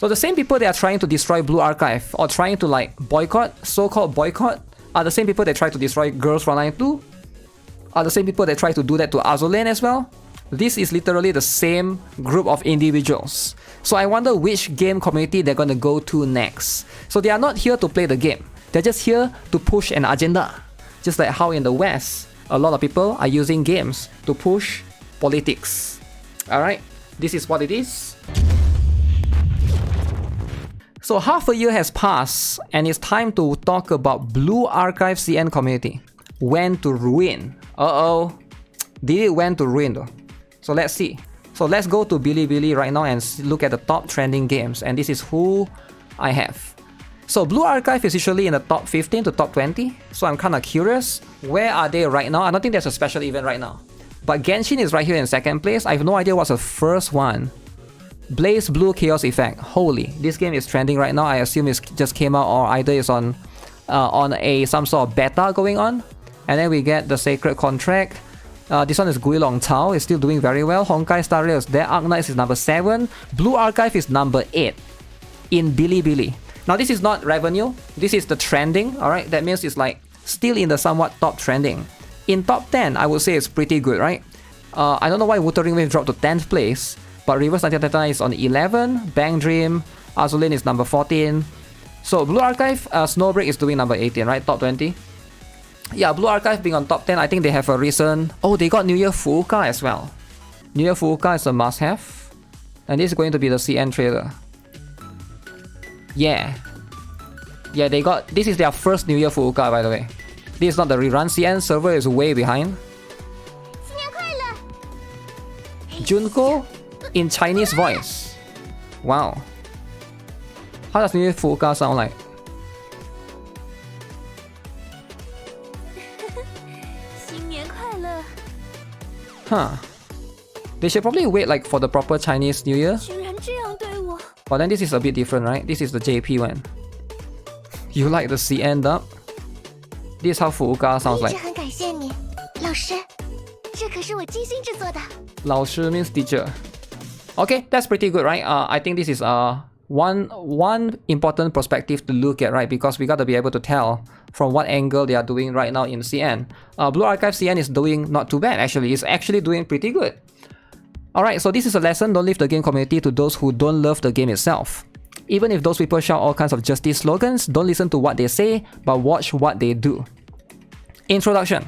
So the same people that are trying to destroy Blue Archive or trying to like boycott, so-called boycott, are the same people that try to destroy Girls Frontline 2, are the same people that try to do that to Azulane as well. This is literally the same group of individuals. So I wonder which game community they're gonna go to next. So they are not here to play the game. They're just here to push an agenda. Just like how in the West, a lot of people are using games to push politics. Alright, this is what it is. So half a year has passed and it's time to talk about Blue Archive CN community. Went to ruin. Uh-oh. Did it went to ruin though? So let's see. So let's go to Bilibili right now and look at the top trending games. And this is who I have. So Blue Archive is usually in the top 15 to top 20. So I'm kind of curious. Where are they right now? I don't think there's a special event right now. But Genshin is right here in second place. I have no idea what's the first one. Blaze Blue Chaos Effect. Holy, this game is trending right now. I assume it just came out or either it's on some sort of beta going on. And then we get the Sacred Contract. This one is Guilong Tao. It's still doing very well. Honkai Star Rail is there. Arknights is number 7. Blue Archive is number 8 in Bilibili. Now this is not revenue. This is the trending. Alright, that means it's like still in the somewhat top trending. In top 10, I would say it's pretty good, right? I don't know why Wuthering Wave dropped to 10th place. But Reverse 1999 is on 11, Bang Dream, Azulane is number 14. So Blue Archive, Snowbreak is doing number 18, right? Top 20. Yeah, Blue Archive being on top 10, I think they have a recent... Oh, they got New Year Fuuka as well. New Year Fuuka is a must-have. And this is going to be the CN trailer. Yeah. Yeah, they got... This is their first New Year Fuuka, by the way. This is not the rerun. CN server is way behind. Junko in Chinese voice. Wow. How does New Year Fuuka sound like? Huh. They should probably wait like for the proper Chinese New Year. But then this is a bit different, right? This is the JP one. You like the CN dub? This is how Fuuka sounds like. 老师 means teacher. Okay, that's pretty good, right? I think this is one important perspective to look at, right? Because we gotta be able to tell from what angle they are doing right now in CN. Blue Archive CN is doing not too bad actually. It's actually doing pretty good. Alright, so this is a lesson. Don't leave the game community to those who don't love the game itself. Even if those people shout all kinds of justice slogans, don't listen to what they say, but watch what they do. Introduction.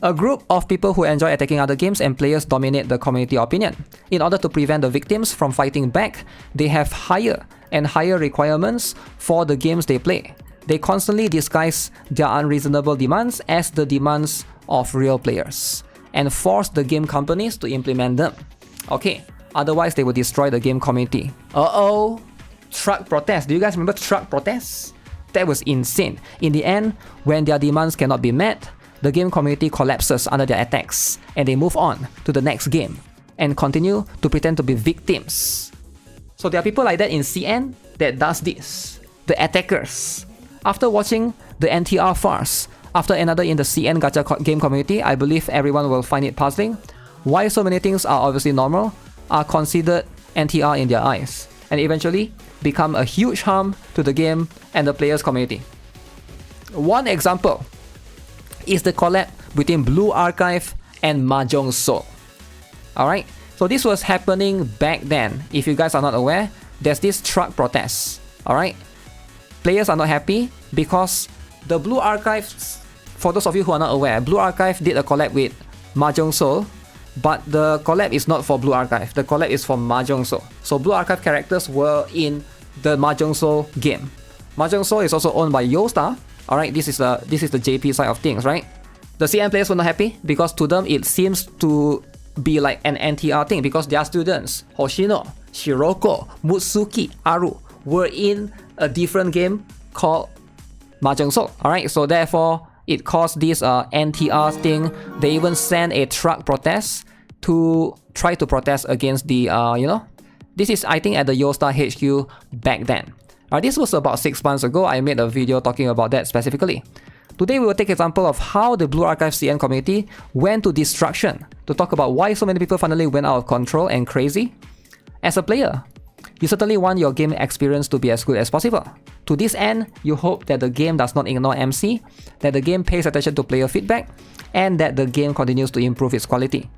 A group of people who enjoy attacking other games and players dominate the community opinion. In order to prevent the victims from fighting back, they have higher and higher requirements for the games they play. They constantly disguise their unreasonable demands as the demands of real players and force the game companies to implement them. Okay, otherwise they will destroy the game community. Uh-oh! Truck protest. Do you guys remember truck protests? That was insane. In the end, when their demands cannot be met, the game community collapses under their attacks and they move on to the next game and continue to pretend to be victims. So there are people like that in CN that does this. The attackers. After watching the NTR farce, after another in the CN Gacha game community, I believe everyone will find it puzzling why so many things are obviously normal are considered NTR in their eyes and eventually become a huge harm to the game and the players community. One example is the collab between Blue Archive and Mahjong Soul. Alright, so this was happening back then. If you guys are not aware, there's this truck protest. Alright, players are not happy because the Blue Archive, for those of you who are not aware, Blue Archive did a collab with Mahjong Soul, but the collab is not for Blue Archive. The collab is for Mahjong Soul. So Blue Archive characters were in the Mahjong Soul game. Mahjong Soul is also owned by Yostar. Alright, this is the JP side of things, right? The CN players were not happy because to them it seems to be like an NTR thing because their students, Hoshino, Shiroko, Mutsuki, Aru, were in a different game called Mahjong Soul. Alright, so therefore it caused this NTR thing. They even sent a truck protest to try to protest against the, this is I think at the Yostar HQ back then. This was about 6 months ago. I made a video talking about that specifically. Today we will take example of how the Blue Archive CN community went to destruction to talk about why so many people finally went out of control and crazy. As a player, You certainly want your game experience to be as good as possible. To this end, you hope that the game does not ignore MC, that the game pays attention to player feedback, and that the game continues to improve its quality.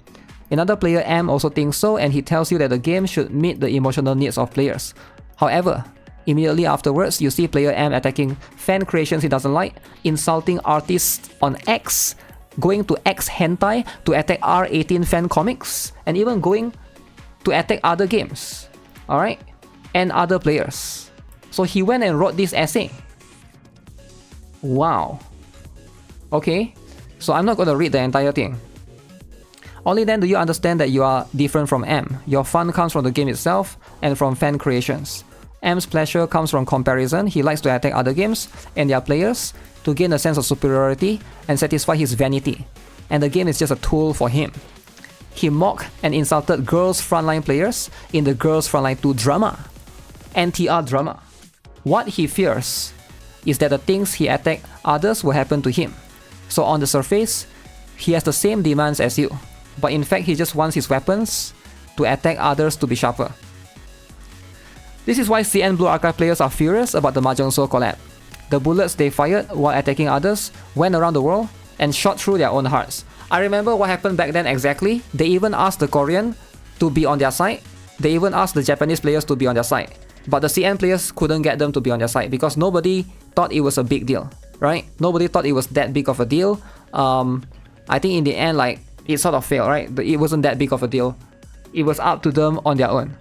Another player M also thinks so, and he tells you that the game should meet the emotional needs of players. However, immediately afterwards, you see player M attacking fan creations he doesn't like, insulting artists on X, going to X hentai to attack R18 fan comics, and even going to attack other games. Alright? And other players. So he went and wrote this essay. Wow. Okay, so I'm not going to read the entire thing. Only then do you understand that you are different from M. Your fun comes from the game itself and from fan creations. M's pleasure comes from comparison. He likes to attack other games and their players to gain a sense of superiority and satisfy his vanity. And the game is just a tool for him. He mocked and insulted Girls Frontline players in the Girls Frontline 2 drama. NTR drama. What he fears is that the things he attacked others will happen to him. So on the surface, he has the same demands as you, but in fact he just wants his weapons to attack others to be sharper. This is why CN Blue Archive players are furious about the Mahjong Soul collab. The bullets they fired while attacking others went around the world and shot through their own hearts. I remember what happened back then exactly. They even asked the Korean to be on their side. They even asked the Japanese players to be on their side. But the CN players couldn't get them to be on their side because nobody thought it was a big deal, right? Nobody thought it was that big of a deal. I think in the end, like, it sort of failed, right? It wasn't that big of a deal. It was up to them on their own.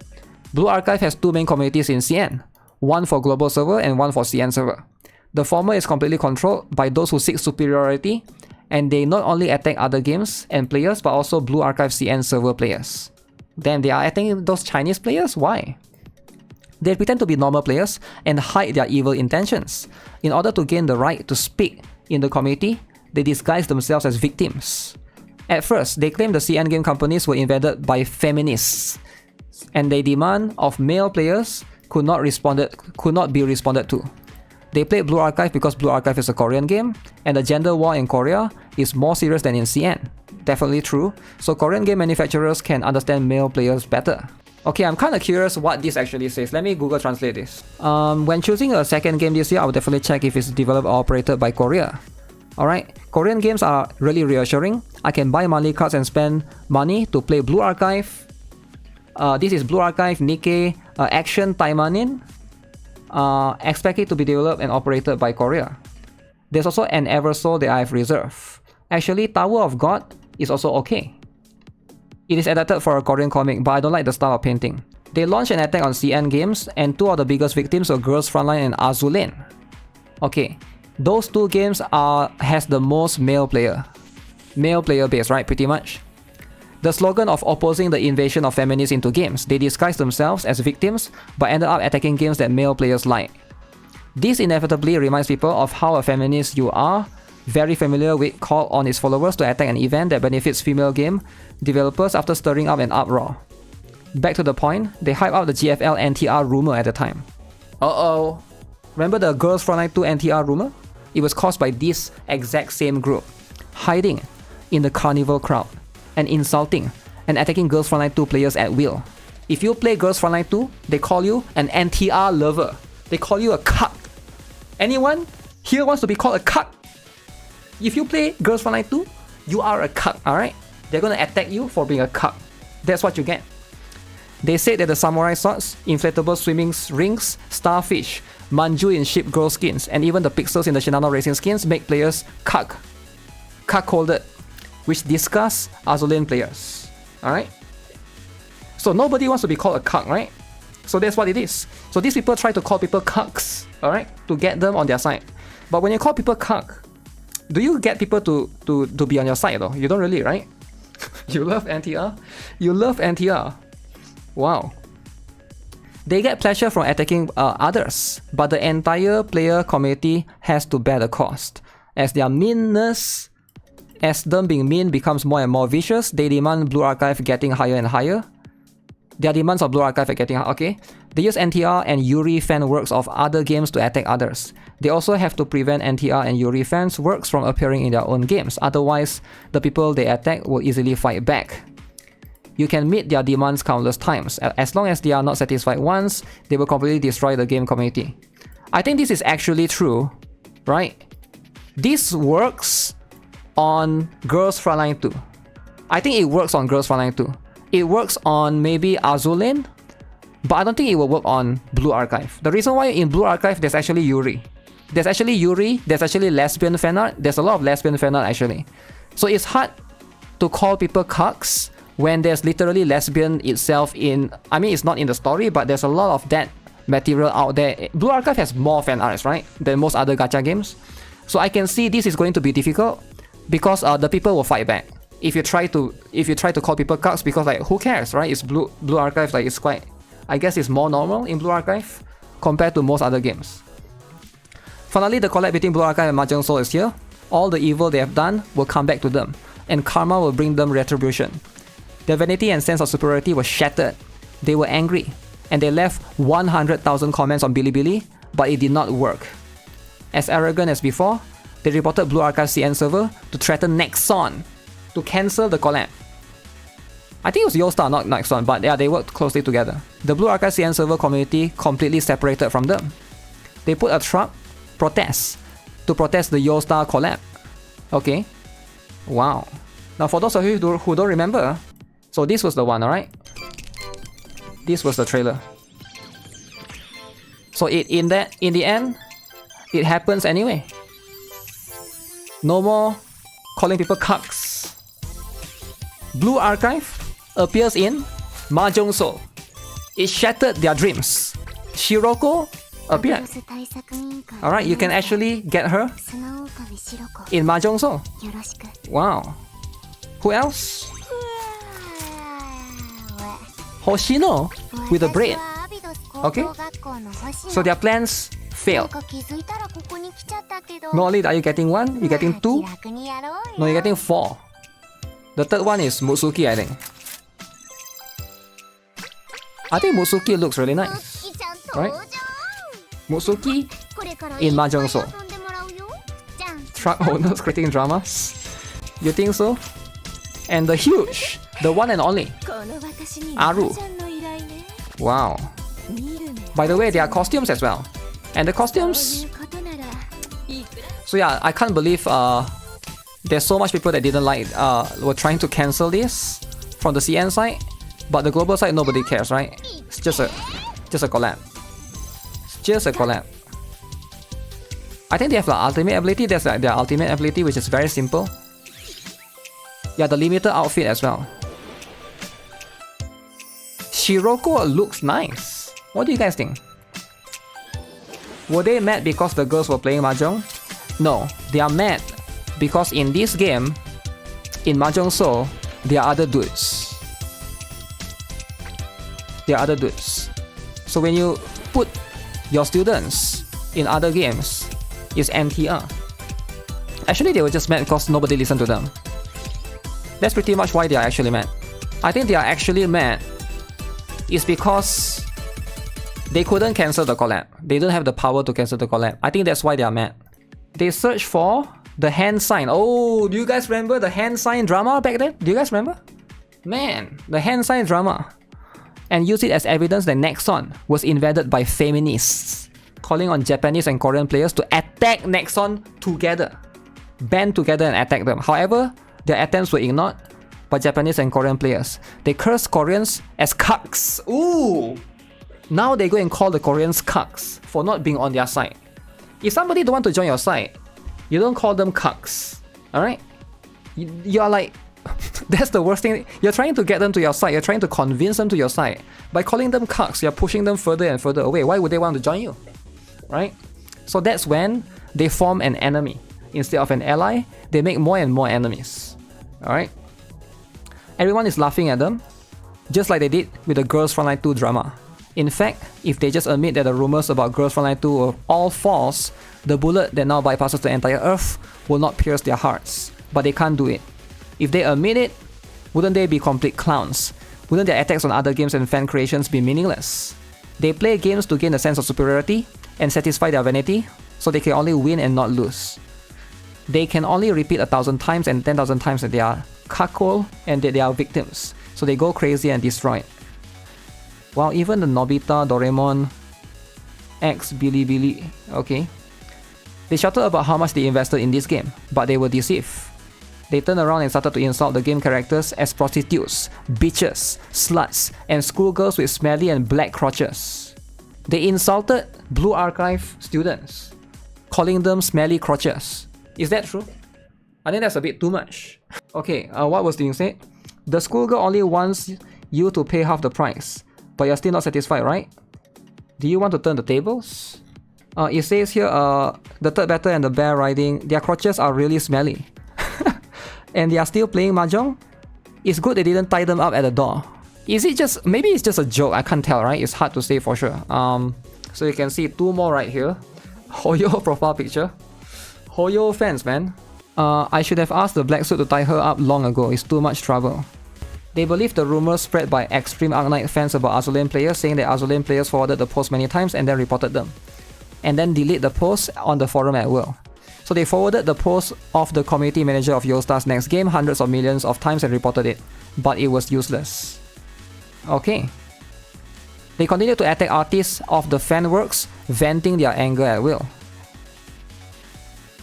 Blue Archive has two main communities in CN, one for global server and one for CN server. The former is completely controlled by those who seek superiority, and they not only attack other games and players, but also Blue Archive CN server players. Then they are attacking those Chinese players? Why? They pretend to be normal players and hide their evil intentions. In order to gain the right to speak in the community, they disguise themselves as victims. At first, they claim the CN game companies were invaded by feminists, and they demand of male players could not be responded to. They played Blue Archive because Blue Archive is a Korean game, and the gender war in Korea is more serious than in CN. Definitely true, so Korean game manufacturers can understand male players better. Okay, I'm kind of curious what this actually says. Let me Google translate this. When choosing a second game this year, I will definitely check if it's developed or operated by Korea. Alright, Korean games are really reassuring. I can buy monthly cards and spend money to play Blue Archive. This is Blue Archive Nikkei Action Taimanin. Expect it to be developed and operated by Korea. There's also an Eversoul that I've reserved. Actually, Tower of God is also okay. It is adapted for a Korean comic, but I don't like the style of painting. They launched an attack on CN games, and two of the biggest victims were Girls Frontline and Azulane. Okay, those two games has the most male player base, right? Pretty much. The slogan of opposing the invasion of feminists into games, they disguised themselves as victims but ended up attacking games that male players like. This inevitably reminds people of how a feminist you are very familiar with called on its followers to attack an event that benefits female game developers after stirring up an uproar. Back to the point, they hyped up the GFL NTR rumor at the time. Uh-oh. Remember the Girls Frontline 2 NTR rumor? It was caused by this exact same group, hiding in the carnival crowd and insulting and attacking Girls Frontline 2 players at will. If you play Girls Frontline 2, they call you an NTR lover. They call you a cuck. Anyone here wants to be called a cuck? If you play Girls Frontline 2, you are a cuck, alright? They're gonna attack you for being a cuck. That's what you get. They said that the samurai swords, inflatable swimming rings, starfish, manju in ship girl skins, and even the pixels in the Shinano racing skins make players cuckolded, which disgusts Azulane players. Alright? So nobody wants to be called a cuck, right? So that's what it is. So these people try to call people cucks, alright? To get them on their side. But when you call people cuck, do you get people to be on your side though? You don't really, right? You love NTR? You love NTR. Wow. They get pleasure from attacking others, but the entire player community has to bear the cost. As their meanness, as them being mean becomes more and more vicious, they demand Blue Archive getting higher and higher. Their demands of Blue Archive are getting higher, okay? They use NTR and Yuri fan works of other games to attack others. They also have to prevent NTR and Yuri fans' works from appearing in their own games, otherwise the people they attack will easily fight back. you can meet their demands countless times. As long as they are not satisfied once, they will completely destroy the game community. I think this is actually true, right? This works on Girls Frontline 2. I think it works on Girls Frontline 2. It works on maybe Azul Lane, but I don't think it will work on Blue Archive. The reason why in Blue Archive there's actually Yuri. There's actually lesbian fan art. There's a lot of lesbian fan art actually. So it's hard to call people cucks when there's literally lesbian itself in... I mean, it's not in the story, but there's a lot of that material out there. Blue Archive has more fan arts, right, than most other gacha games. So I can see this is going to be difficult because the people will fight back. If you try to call people cucks, because like who cares, right? It's Blue Archive, like it's quite... I guess it's more normal in Blue Archive compared to most other games. Finally, the collab between Blue Archive and Mahjong Soul is here. All the evil they have done will come back to them, and karma will bring them retribution. Their vanity and sense of superiority was shattered. They were angry, and they left 100,000 comments on Bilibili, but it did not work. As arrogant as before, they reported Blue Archive CN server to threaten Nexon to cancel the collab. I think it was Yostar, not Nexon, but yeah, they worked closely together. The Blue Archive CN server community completely separated from them. They put a truck to protest the Yostar collab. Okay. Wow. Now for those of you who don't remember, so this was the one, alright? This was the trailer. So in the end, it happens anyway. No more calling people cucks. Blue Archive appears in Mahjong Soul. It shattered their dreams. Shiroko appeared. Alright, you can actually get her in Mahjong Soul. Wow. Who else? Hoshino with a braid. Okay. So their plans failed. Not only are you getting one, you're getting two. No, you're getting four. The third one is Mutsuki, I think. I think Mutsuki looks really nice. Right? Mutsuki in Mahjong Soul. Truck owners creating dramas. You think so? And the huge, the one and only Aru. Wow. By the way, there are costumes as well. And the costumes... So yeah, I can't believe there's so much people that didn't like, were trying to cancel this from the CN side. But the global side, nobody cares, right? It's just a collab. It's just a collab. I think they have the ultimate ability. There's like their ultimate ability, which is very simple. Yeah, the limited outfit as well. Shiroko looks nice. What do you guys think? Were they mad because the girls were playing Mahjong? No, they are mad because in this game, in Mahjong Soul, there are other dudes. There are other dudes. So when you put your students in other games, it's MTR. Actually, they were just mad because nobody listened to them. That's pretty much why they are actually mad. I think they are actually mad is because they couldn't cancel the collab. They don't have the power to cancel the collab. I think that's why they are mad. They searched for the hand sign. Oh, do you guys remember the hand sign drama back then? Do you guys remember? Man, the hand sign drama. And use it as evidence that Nexon was invaded by feminists, calling on Japanese and Korean players to attack Nexon together. Band together and attack them. However, their attempts were ignored by Japanese and Korean players. They cursed Koreans as cucks. Ooh! Now they go and call the Koreans cucks for not being on their side. If somebody don't want to join your side, you don't call them cucks. Alright? You're like... That's the worst thing. You're trying to get them to your side. You're trying to convince them to your side. By calling them cucks, you're pushing them further and further away. Why would they want to join you? Right? So that's when they form an enemy. Instead of an ally, they make more and more enemies. Alright? Everyone is laughing at them, just like they did with the Girls Frontline 2 drama. In fact, if they just admit that the rumors about Girls Frontline 2 were all false, the bullet that now bypasses the entire Earth will not pierce their hearts. But they can't do it. If they admit it, wouldn't they be complete clowns? Wouldn't their attacks on other games and fan creations be meaningless? They play games to gain a sense of superiority and satisfy their vanity, so they can only win and not lose. They can only repeat 1,000 times and 10,000 times that they are cuckold and that they are victims. So they go crazy and destroy it. Wow, even the Nobita, Doraemon, X, Bilibili, okay. They shouted about how much they invested in this game, but they were deceived. They turned around and started to insult the game characters as prostitutes, bitches, sluts, and schoolgirls with smelly and black crotches. They insulted Blue Archive students, calling them smelly crotches. Is that true? I think that's a bit too much. Okay, what was being said? The schoolgirl only wants you to pay half the price, but you're still not satisfied, right? Do you want to turn the tables? It says here, the third battle and the bear riding, their crotches are really smelly. And they are still playing Mahjong? It's good they didn't tie them up at the door. Is it just, maybe it's just a joke, I can't tell, right? It's hard to say for sure. So you can see two more right here. Hoyo profile picture. Hoyo fans, man. I should have asked the black suit to tie her up long ago, it's too much trouble. They believe the rumors spread by extreme Arknight fans about Azulane players, saying that Azulane players forwarded the post many times and then reported them. And then delete the post on the forum at will. So they forwarded the post of the community manager of Yostar's next game hundreds of millions of times and reported it, but it was useless. Okay. They continue to attack artists of the fan works, venting their anger at will.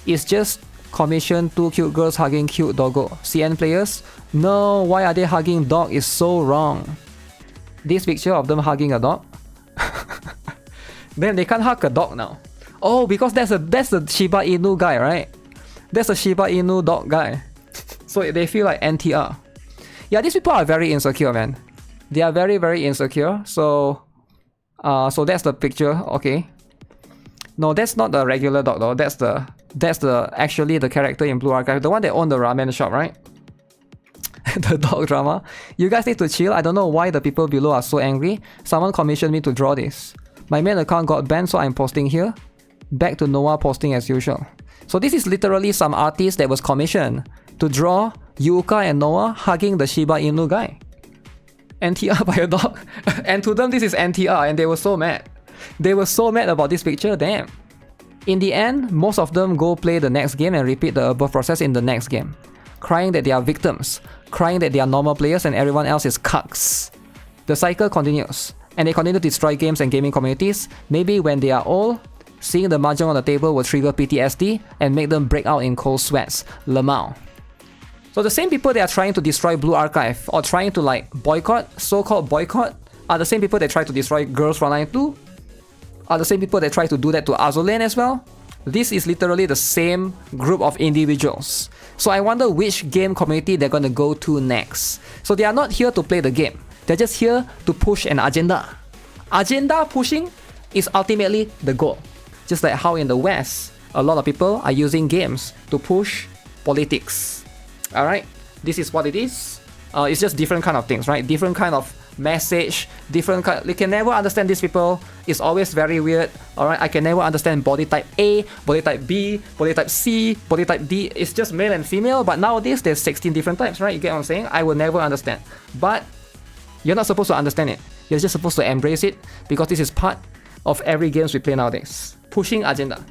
It's just commission 2 cute girls hugging cute doggo. CN players? No, why are they hugging dog is so wrong. This picture of them hugging a dog? Then they can't hug a dog now. Oh, because that's the Shiba Inu guy, right? That's a Shiba Inu dog guy. So they feel like NTR. Yeah, these people are very insecure, man. They are very, very insecure. So that's the picture. Okay. No, that's not the regular dog though. That's the actually the character in Blue Archive, the one that owned the ramen shop, right? The dog drama. You guys need to chill. I don't know why the people below are so angry. Someone commissioned me to draw this. My main account got banned, so I'm posting here. Back to Noah posting as usual. So this is literally some artist that was commissioned to draw Yuka and Noah hugging the Shiba Inu guy. NTR by a dog. And to them this is NTR and they were so mad. They were so mad about this picture, damn. In the end, most of them go play the next game and repeat the above process in the next game. Crying that they are victims, crying that they are normal players and everyone else is cucks. The cycle continues, and they continue to destroy games and gaming communities. Maybe when they are old, seeing the mahjong on the table will trigger PTSD and make them break out in cold sweats. Lemao. So the same people that are trying to destroy Blue Archive or trying to like boycott, so-called boycott, are the same people that try to destroy Girls Frontline 2, are the same people that try to do that to Azulane as well. This is literally the same group of individuals. So I wonder which game community they're gonna go to next. So they are not here to play the game. They're just here to push an agenda. Agenda pushing is ultimately the goal. Just like how in the West, a lot of people are using games to push politics. Alright, this is what it is. It's just different kind of things, right? Different kind of message, different kind. You can never understand these people. It's always very weird. Alright, I can never understand body type A, body type B, body type C, body type D. It's just male and female, but nowadays there's 16 different types, right? You get what I'm saying? I will never understand. But you're not supposed to understand it. You're just supposed to embrace it because this is part of every games we play nowadays. Pushing agenda.